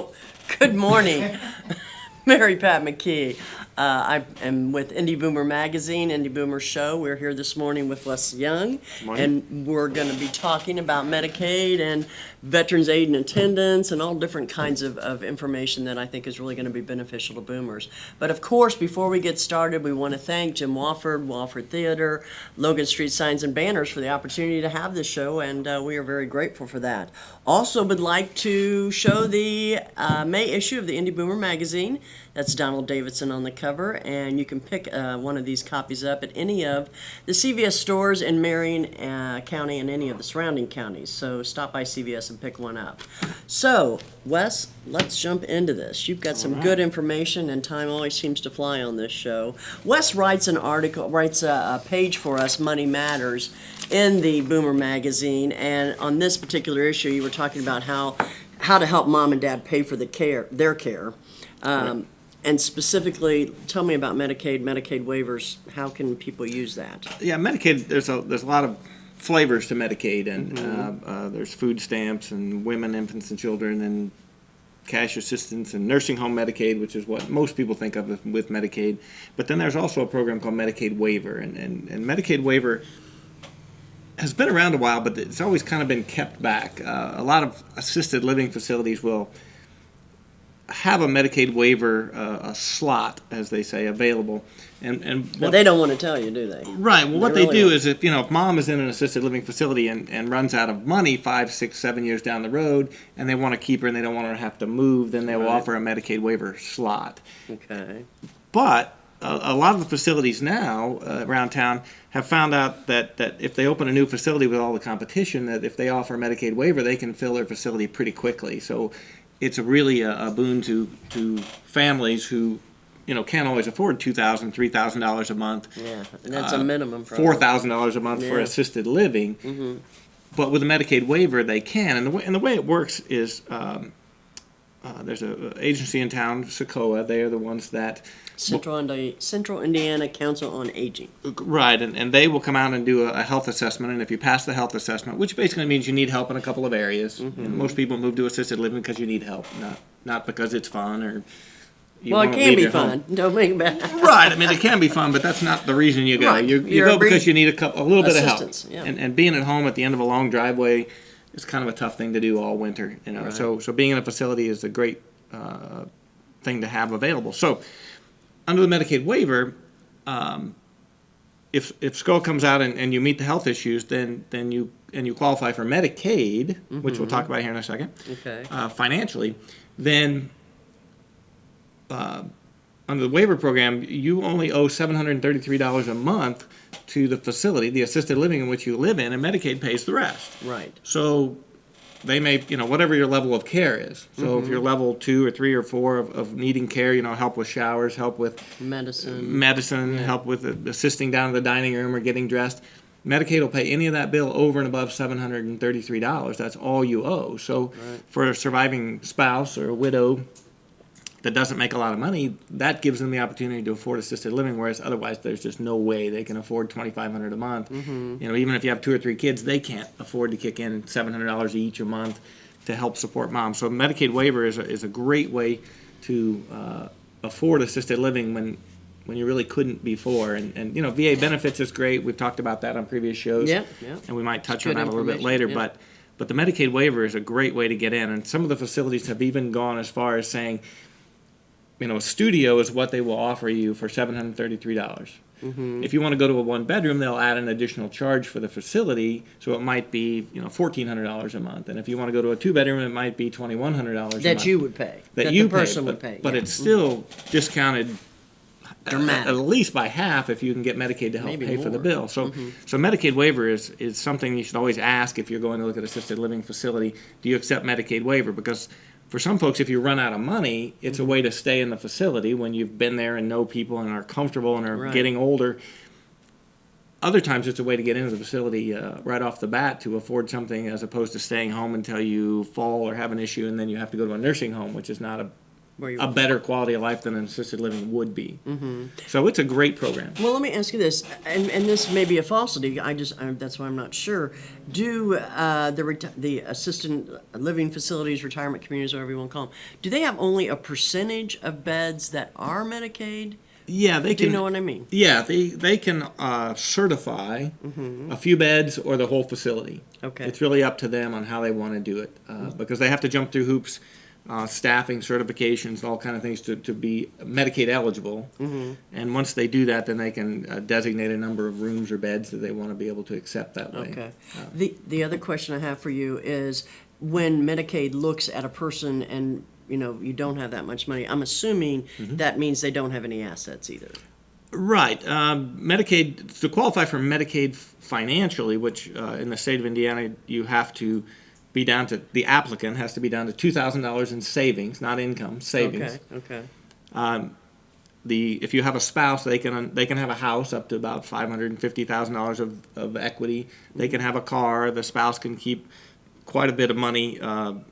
Well, good morning. Mary Pat McKee. I am with Indy Boomer Magazine, Indy Boomer Show. We're here this morning with Wes Young, and we're going to be talking about Medicaid and Veterans Aid and Attendance and all different kinds of information that I think is really going to be beneficial to boomers. But of course, before we get started, we want to thank Jim Wofford Theater, Logan Street Signs and Banners for the opportunity to have this show, and we are very grateful for that. Also would like to show the May issue of the Indy Boomer Magazine. That's Donald Davidson on the cover, and you can pick one of these copies up at any of the CVS stores in Marion County and any of the surrounding counties. So stop by CVS and pick one up. So, Wes, let's jump into this. You've got some good information, and time always seems to fly on this show. Wes writes a page for us, Money Matters, in the Boomer Magazine, and on this particular issue, you were talking about how to help mom and dad pay for their care. And specifically, tell me about Medicaid waivers. How can people use that? Yeah, Medicaid, there's a lot of flavors to Medicaid, and there's food stamps and women, infants, and children, and cash assistance and nursing home Medicaid, which is what most people think of with Medicaid. But then there's also a program called Medicaid Waiver, and Medicaid Waiver has been around a while, but it's always kind of been kept back. A lot of assisted living facilities will have a Medicaid waiver, a slot, as they say, available. But they don't want to tell you, do they? Right. Well, what they do is if mom is in an assisted living facility and runs out of money 5, 6, 7 years down the road, and they want to keep her and they don't want her to have to move, then they will offer a Medicaid waiver slot. Okay. But a lot of the facilities now around town have found out that if they open a new facility with all the competition, that if they offer a Medicaid waiver, they can fill their facility pretty quickly. So it's really a boon to families who, can't always afford $2,000, $3,000 a month. Yeah, and that's a minimum. $4,000 a month for assisted living. Mm-hmm. But with a Medicaid waiver, they can. And the way it works is there's an agency in town, SOCOA. They are the ones that Central Indiana Council on Aging. Right, and they will come out and do a health assessment, and if you pass the health assessment, which basically means you need help in a couple of areas. And most people move to assisted living because you need help, not because it's fun or you well, it want to can leave be your fun. home. Don't make it bad. Right, I mean, it can be fun, but that's not the reason you go. Right. You go because you need a little bit of help. Yeah. And being at home at the end of a long driveway is kind of a tough thing to do all winter. Right. So being in a facility is a great thing to have available. So under the Medicaid waiver, if SCO comes out and you meet the health issues, then you qualify for Medicaid, which we'll talk about here in a second. Okay. Financially, then under the waiver program, you only owe $733 a month to the facility, the assisted living in which you live in, and Medicaid pays the rest. Right. So they may, whatever your level of care is. So if you're level 2 or 3 or 4 of needing care, help with showers, help with medicine, help with assisting down in the dining room or getting dressed, Medicaid will pay any of that bill over and above $733. That's all you owe. So for a surviving spouse or a widow that doesn't make a lot of money, that gives them the opportunity to afford assisted living, whereas otherwise there's just no way they can afford $2,500 a month. Even if you have 2 or 3 kids, they can't afford to kick in $700 each a month to help support mom. So Medicaid waiver is a great way to afford assisted living when you really couldn't before. And VA benefits is great. We've talked about that on previous shows. Yeah. And we might touch on that a little bit later. Yeah. But the Medicaid waiver is a great way to get in. And some of the facilities have even gone as far as saying, a studio is what they will offer you for $733. If you want to go to a 1-bedroom, they'll add an additional charge for the facility, so it might be $1,400 a month. And if you want to go to a 2-bedroom, it might be $2,100 a month. That you would pay. That the person would pay. But it's still discounted at least by half if you can get Medicaid to help pay for the bill. So Medicaid waiver is something you should always ask if you're going to look at assisted living facility. Do you accept Medicaid waiver? Because for some folks, if you run out of money, it's a way to stay in the facility when you've been there and know people and are comfortable and are getting older. Other times, it's a way to get into the facility right off the bat to afford something as opposed to staying home until you fall or have an issue and then you have to go to a nursing home, which is not a better quality of life than an assisted living would be. So it's a great program. Well, let me ask you this, and this may be a falsity. That's why I'm not sure. Do the assisted living facilities, retirement communities, whatever you want to call them, do they have only a percentage of beds that are Medicaid? Yeah, they can. Do you know what I mean? Yeah, they can certify a few beds or the whole facility. Okay. It's really up to them on how they want to do it because they have to jump through hoops, staffing, certifications, all kind of things to be Medicaid eligible. And once they do that, then they can designate a number of rooms or beds that they want to be able to accept that way. Okay. The other question I have for you is when Medicaid looks at a person and you don't have that much money, I'm assuming that means they don't have any assets either. Right. Medicaid, to qualify for Medicaid financially, which in the state of Indiana, you have to be down to, the applicant has to be down to $2,000 in savings, not income, savings. Okay. If you have a spouse, they can have a house up to about $550,000 of equity. They can have a car. The spouse can keep quite a bit of money,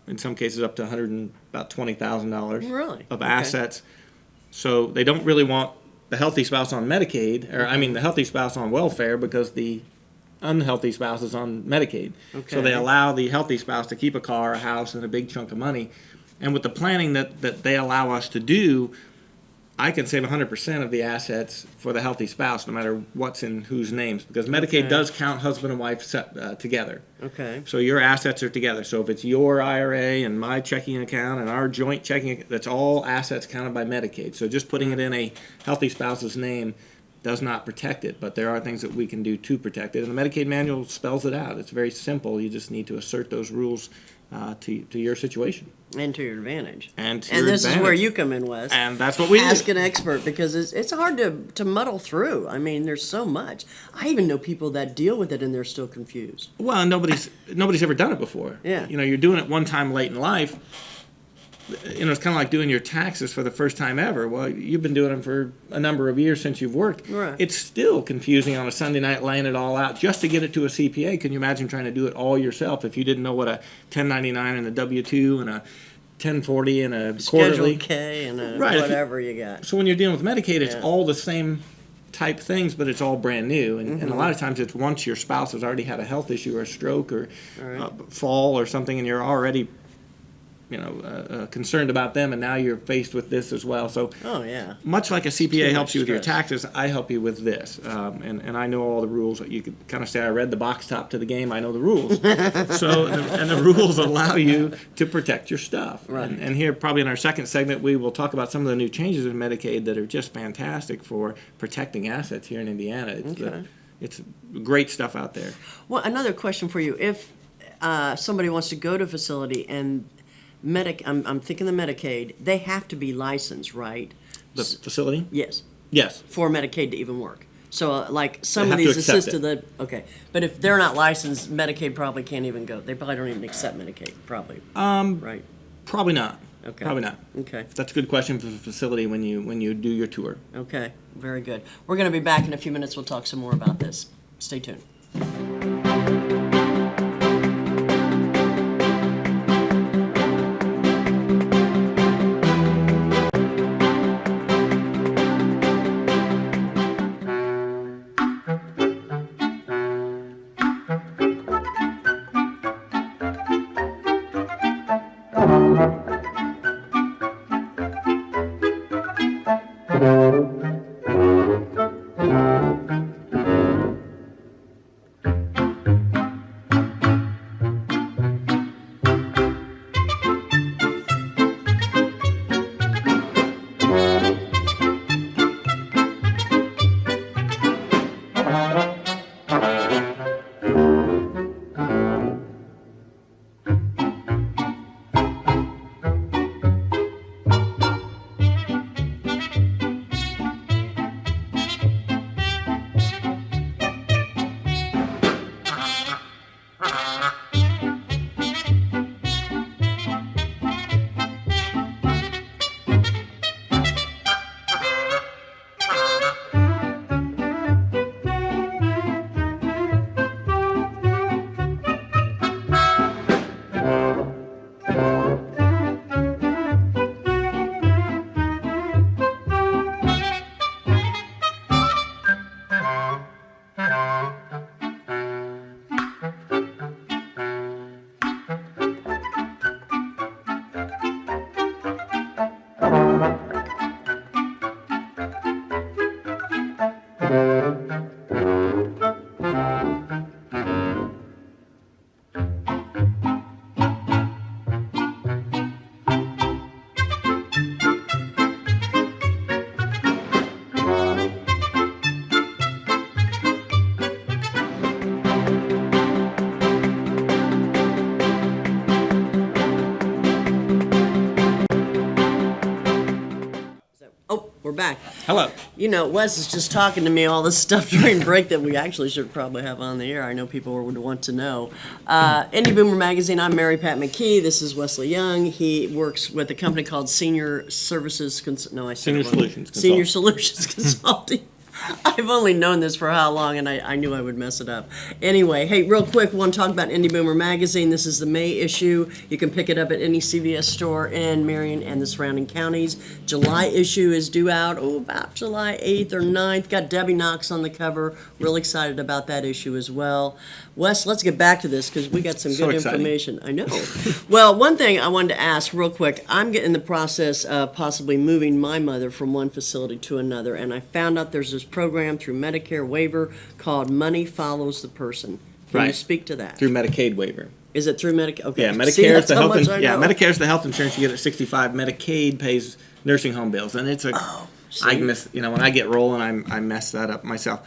in some cases up to about $20,000 Really? of assets. So they don't really want the healthy spouse on Medicaid, or the healthy spouse on welfare, because the unhealthy spouse is on Medicaid. Okay. So they allow the healthy spouse to keep a car, a house, and a big chunk of money. And with the planning that they allow us to do, I can save 100% of the assets for the healthy spouse, no matter what's in whose names, because Medicaid does count husband and wife together. Okay. So your assets are together. So if it's your IRA and my checking account and our joint checking account, that's all assets counted by Medicaid. So just putting it in a healthy spouse's name does not protect it, but there are things that we can do to protect it. And the Medicaid manual spells it out. It's very simple. You just need to assert those rules to your situation. And to your advantage. And this is where you come in, Wes. And that's what we do. Ask an expert, because it's hard to muddle through. I mean, there's so much. I even know people that deal with it and they're still confused. Well, nobody's ever done it before. Yeah. You're doing it one time late in life. It's kind of like doing your taxes for the first time ever. Well, you've been doing them for a number of years since you've worked. Right. It's still confusing on a Sunday night laying it all out just to get it to a CPA. Can you imagine trying to do it all yourself if you didn't know what a 1099 and a W-2 and a 1040 and a quarterly? Schedule K and a Right, whatever you got. So when you're dealing with Medicaid, it's all the same type things, but it's all brand new. And a lot of times it's once your spouse has already had a health issue or a stroke or fall or something, and you're already concerned about them, and now you're faced with this as well. So, much like a CPA helps you with your taxes, I help you with this, and I know all the rules. You could kind of say I read the box top to the game. I know the rules. So, and the rules allow you to protect your stuff. Right. And here, probably in our second segment, we will talk about some of the new changes in Medicaid that are just fantastic for protecting assets here in Indiana. It's great stuff out there. Well, another question for you: if somebody wants to go to a facility and I'm thinking the Medicaid, they have to be licensed, right? The facility? Yes. Yes. For Medicaid to even work. So, like some They of have to these accept assisted, but if they're not licensed, Medicaid probably can't even go. They probably don't even accept Medicaid, probably. Right. Probably not. Okay. Probably not. Okay. That's a good question for the facility when you do your tour. Okay. Very good. We're going to be back in a few minutes. We'll talk some more about this. Stay tuned. We're back. Hello. You know, Wes is just talking to me all this stuff during break that we actually should probably have on the air. I know people would want to know. Indy Boomer Magazine, I'm Mary Pat McKee. This is Wesley Young. He works with a company called Senior Services... Senior Solutions Consulting. Senior Solutions Consulting. I've only known this for how long, and I knew I would mess it up. Anyway, hey, real quick, we want to talk about Indy Boomer Magazine. This is the May issue. You can pick it up at any CVS store in Marion and the surrounding counties. July issue is due out, about July 8th or 9th. Got Debbie Knox on the cover. Real excited about that issue as well. Wes, let's get back to this because we got some good information. I know. Well, one thing I wanted to ask real quick. I'm getting in the process of possibly moving my mother from one facility to another, and I found out there's this program through Medicare waiver called Money Follows the Person. Can you speak to that? Through Medicaid waiver. Is it through Medicaid? Okay. Yeah, Medicare is the health. Medicare is the health insurance you get at 65. Medicaid pays nursing home bills, and it's a. I miss. When I get rolling, I mess that up myself.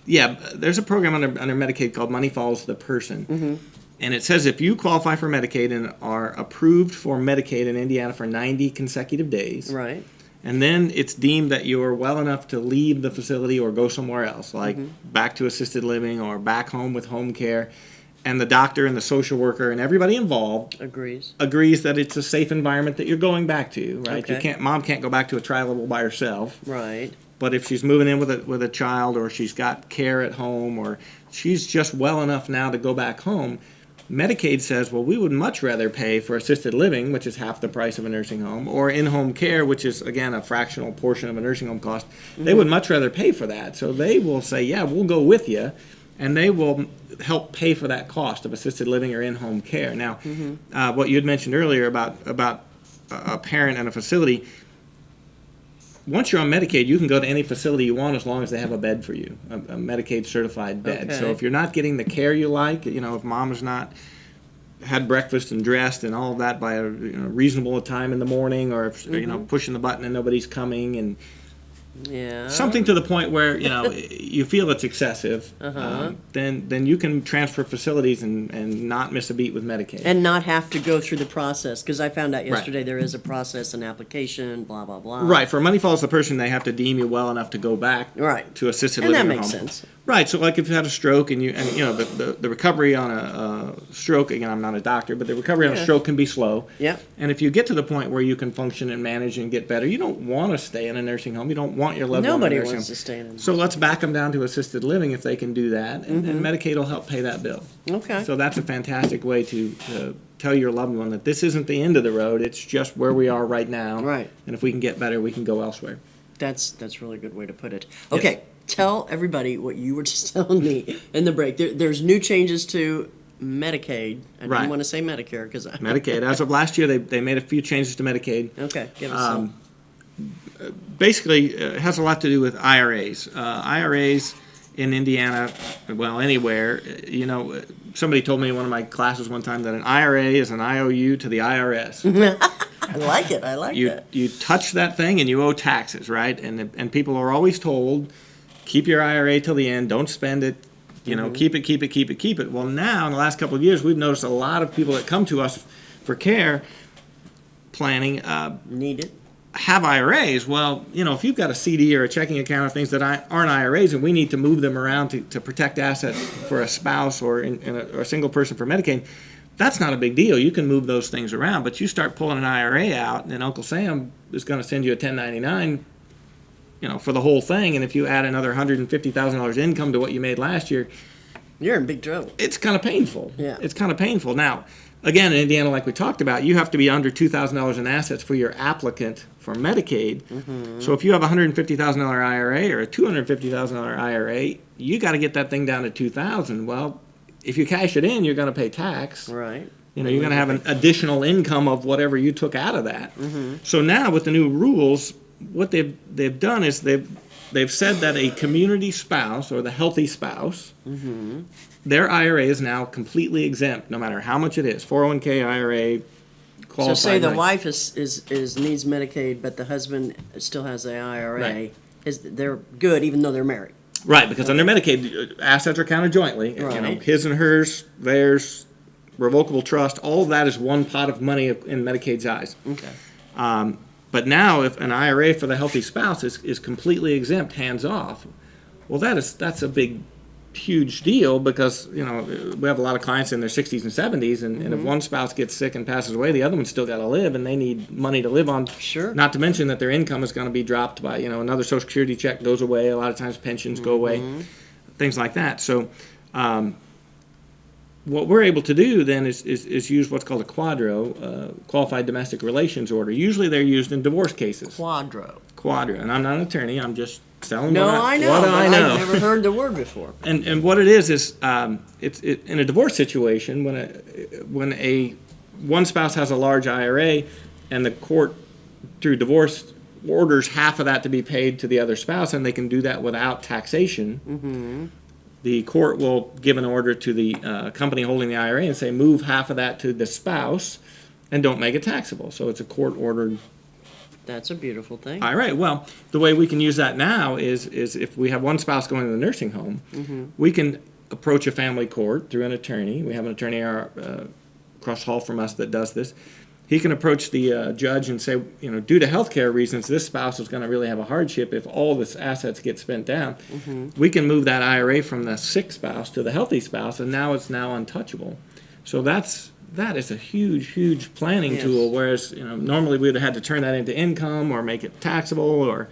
There's a program under Medicaid called Money Follows the Person, and it says if you qualify for Medicaid and are approved for Medicaid in Indiana for 90 consecutive days, right, and then it's deemed that you're well enough to leave the facility or go somewhere else, like back to assisted living or back home with home care, and the doctor and the social worker and everybody involved agrees that it's a safe environment that you're going back to, right? Okay. Mom can't go back to a tri-level by herself, right? But if she's moving in with a child, or she's got care at home, or she's just well enough now to go back home, Medicaid says, well, we would much rather pay for assisted living, which is half the price of a nursing home, or in-home care, which is, again, a fractional portion of a nursing home cost. They would much rather pay for that. So they will say, yeah, we'll go with you, and they will help pay for that cost of assisted living or in-home care. Now, what you had mentioned earlier about a parent and a facility, once you're on Medicaid, you can go to any facility you want as long as they have a bed for you, a Medicaid certified bed. Okay. So if you're not getting the care you like, if mom has not had breakfast and dressed and all of that by a reasonable time in the morning, or if pushing the button and nobody's coming, and something to the point where you feel it's excessive, then you can transfer facilities and not miss a beat with Medicaid and not have to go through the process, because I found out yesterday there is a process, an application, blah blah blah. Right. For Money Follows the Person, they have to deem you well enough to go back to assisted living. And that makes sense. Right. So like if you had a stroke and the recovery on a stroke, again, I'm not a doctor, but the recovery on a stroke can be slow. Yeah. And if you get to the point where you can function and manage and get better, you don't want to stay in a nursing home. You don't want your loved one in a nursing home. Nobody wants to stay in a nursing home. So let's back them down to assisted living if they can do that, and Medicaid will help pay that bill. Okay. So that's a fantastic way to tell your loved one that this isn't the end of the road. It's just where we are right now. Right. And if we can get better, we can go elsewhere. That's a really good way to put it. Okay. Yes. Tell everybody what you were just telling me in the break. There's new changes to Medicaid. I didn't want to say Medicare because Medicaid. As of last year, they made a few changes to Medicaid. Okay, give us some. Basically, it has a lot to do with IRAs. IRAs in Indiana, well, anywhere. Somebody told me in one of my classes one time that an IRA is an IOU to the IRS. I like it. I like that. You touch that thing and you owe taxes, right? And people are always told, keep your IRA till the end. Don't spend it. Keep it. Well, now in the last couple of years, we've noticed a lot of people that come to us for care planning need it. Have IRAs. Well, if you've got a CD or a checking account or things that aren't IRAs, and we need to move them around to protect assets for a spouse or a single person for Medicaid, that's not a big deal. You can move those things around. But you start pulling an IRA out, and then Uncle Sam is going to send you a 1099. For the whole thing, and if you add another $150,000 income to what you made last year, you're in big trouble. It's kind of painful. Yeah. It's kind of painful. Now, again, in Indiana, like we talked about, you have to be under $2,000 in assets for your applicant for Medicaid. So if you have a $150,000 IRA or a $250,000 IRA, you got to get that thing down to $2,000. Well, if you cash it in, you're going to pay tax. Right. You're going to have an additional income of whatever you took out of that. So now with the new rules, what they've done is they've said that a community spouse or the healthy spouse, their IRA is now completely exempt, no matter how much it is. 401k, IRA, qualified. So say the wife is needs Medicaid, but the husband still has the IRA. Right. They're good even though they're married. Right, because under Medicaid, assets are counted jointly. Right. His and hers, theirs, revocable trust, all of that is one pot of money in Medicaid's eyes. Okay. But now, if an IRA for the healthy spouse is completely exempt, hands off, well, that's a big, huge deal, because we have a lot of clients in their 60s and 70s, and if one spouse gets sick and passes away, the other one's still got to live, and they need money to live on. Sure. Not to mention that their income is going to be dropped by another Social Security check goes away. A lot of times pensions go away, things like that. So. What we're able to do then is use what's called a quadro, qualified domestic relations order. Usually they're used in divorce cases. Quadro. And I'm not an attorney. I'm just telling No, what I know. what but I know. I've never heard the word before. And what it is it's in a divorce situation when one spouse has a large IRA and the court through divorce orders half of that to be paid to the other spouse, and they can do that without taxation. The court will give an order to the company holding the IRA and say, move half of that to the spouse and don't make it taxable. So it's a court-ordered. That's a beautiful thing. All right. Well, the way we can use that now is if we have one spouse going to the nursing home, we can approach a family court through an attorney. We have an attorney across the hall from us that does this. He can approach the judge and say, due to healthcare reasons, this spouse is going to really have a hardship if all this assets get spent down. We can move that IRA from the sick spouse to the healthy spouse, and now it's untouchable. So that is a huge, huge planning tool. Whereas normally we would have had to turn that into income or make it taxable or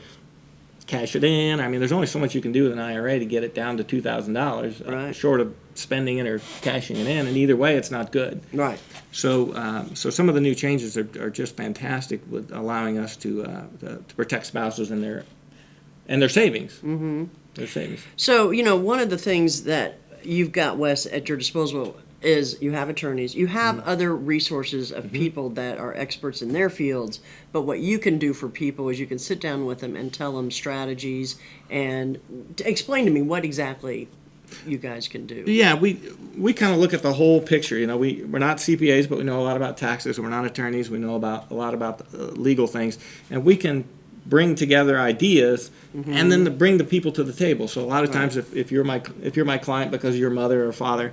cash it in. I mean, there's only so much you can do with an IRA to get it down to $2,000, short of spending it or cashing it in. And either way, it's not good. Right. So some of the new changes are just fantastic with allowing us to protect spouses and their savings. Their savings. So, one of the things that you've got, Wes, at your disposal is you have attorneys, you have other resources of people that are experts in their fields, but what you can do for people is you can sit down with them and tell them strategies and explain to me what exactly you guys can do. Yeah, we kind of look at the whole picture. We're not CPAs, but we know a lot about taxes. We're not attorneys. We know a lot about legal things, and we can bring together ideas and then bring the people to the table. So a lot of times, if you're my client because of your mother or father,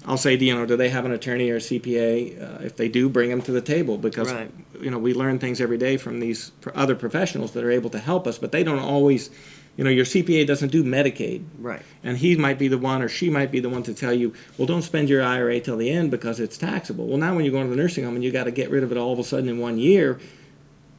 I'll say, do they have an attorney or a CPA? If they do, bring them to the table, because we learn things every day from these other professionals that are able to help us, but they don't always. Your CPA doesn't do Medicaid. Right. And he might be the one or she might be the one to tell you, well, don't spend your IRA till the end because it's taxable. Well, now when you go into the nursing home and you got to get rid of it all of a sudden in 1 year,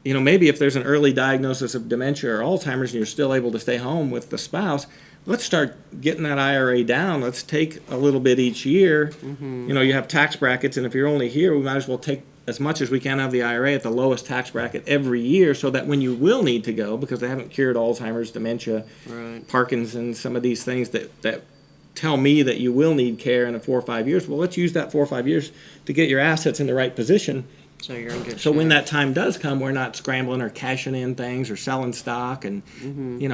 maybe if there's an early diagnosis of dementia or Alzheimer's and you're still able to stay home with the spouse, let's start getting that IRA down. Let's take a little bit each year. You have tax brackets, and if you're only here, we might as well take as much as we can out of the IRA at the lowest tax bracket every year, so that when you will need to go, because they haven't cured Alzheimer's, dementia, Parkinson's, some of these things that tell me that you will need care in 4 or 5 years, well, let's use that 4 or 5 years to get your assets in the right position. So you're in good shape. When that time does come, we're not scrambling or cashing in things or selling stock, and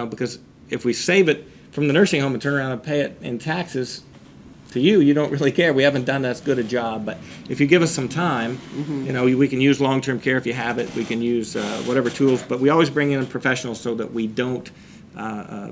because if we save it from the nursing home and turn around and pay it in taxes to you don't really care. We haven't done as good a job. But if you give us some time, we can use long-term care if you have it. We can use whatever tools. But we always bring in professionals so that we don't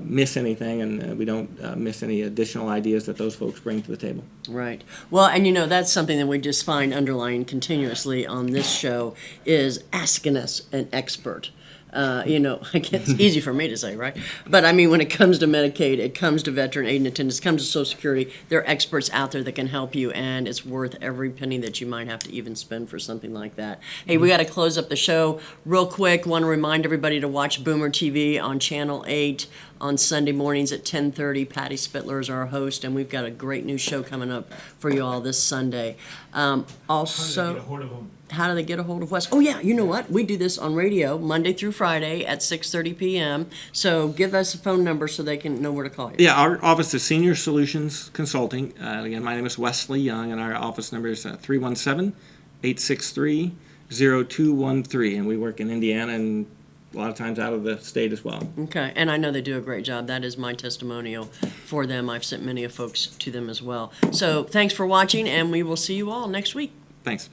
miss anything, and we don't miss any additional ideas that those folks bring to the table. Right. Well, and that's something that we just find underlying continuously on this show is asking us an expert. It's easy for me to say, right? But I mean, when it comes to Medicaid, it comes to veteran aid and attendance, it comes to Social Security, there are experts out there that can help you, and it's worth every penny that you might have to even spend for something like that. Hey, we got to close up the show real quick. Want to remind everybody to watch Boomer TV on Channel 8 on Sunday mornings at 10:30. Patty Spittler is our host, and we've got a great new show coming up for you all this Sunday. Also, how do they get a hold of Wes? Oh, yeah, you know what? We do this on radio Monday through Friday at 6:30 p.m. So give us a phone number so they can know where to call you. Yeah, our office is Senior Solutions Consulting. Again, my name is Wesley Young, and our office number is 317-863-0213. And we work in Indiana and a lot of times out of the state as well. Okay, and I know they do a great job. That is my testimonial for them. I've sent many of folks to them as well. So thanks for watching, and we will see you all next week. Thanks.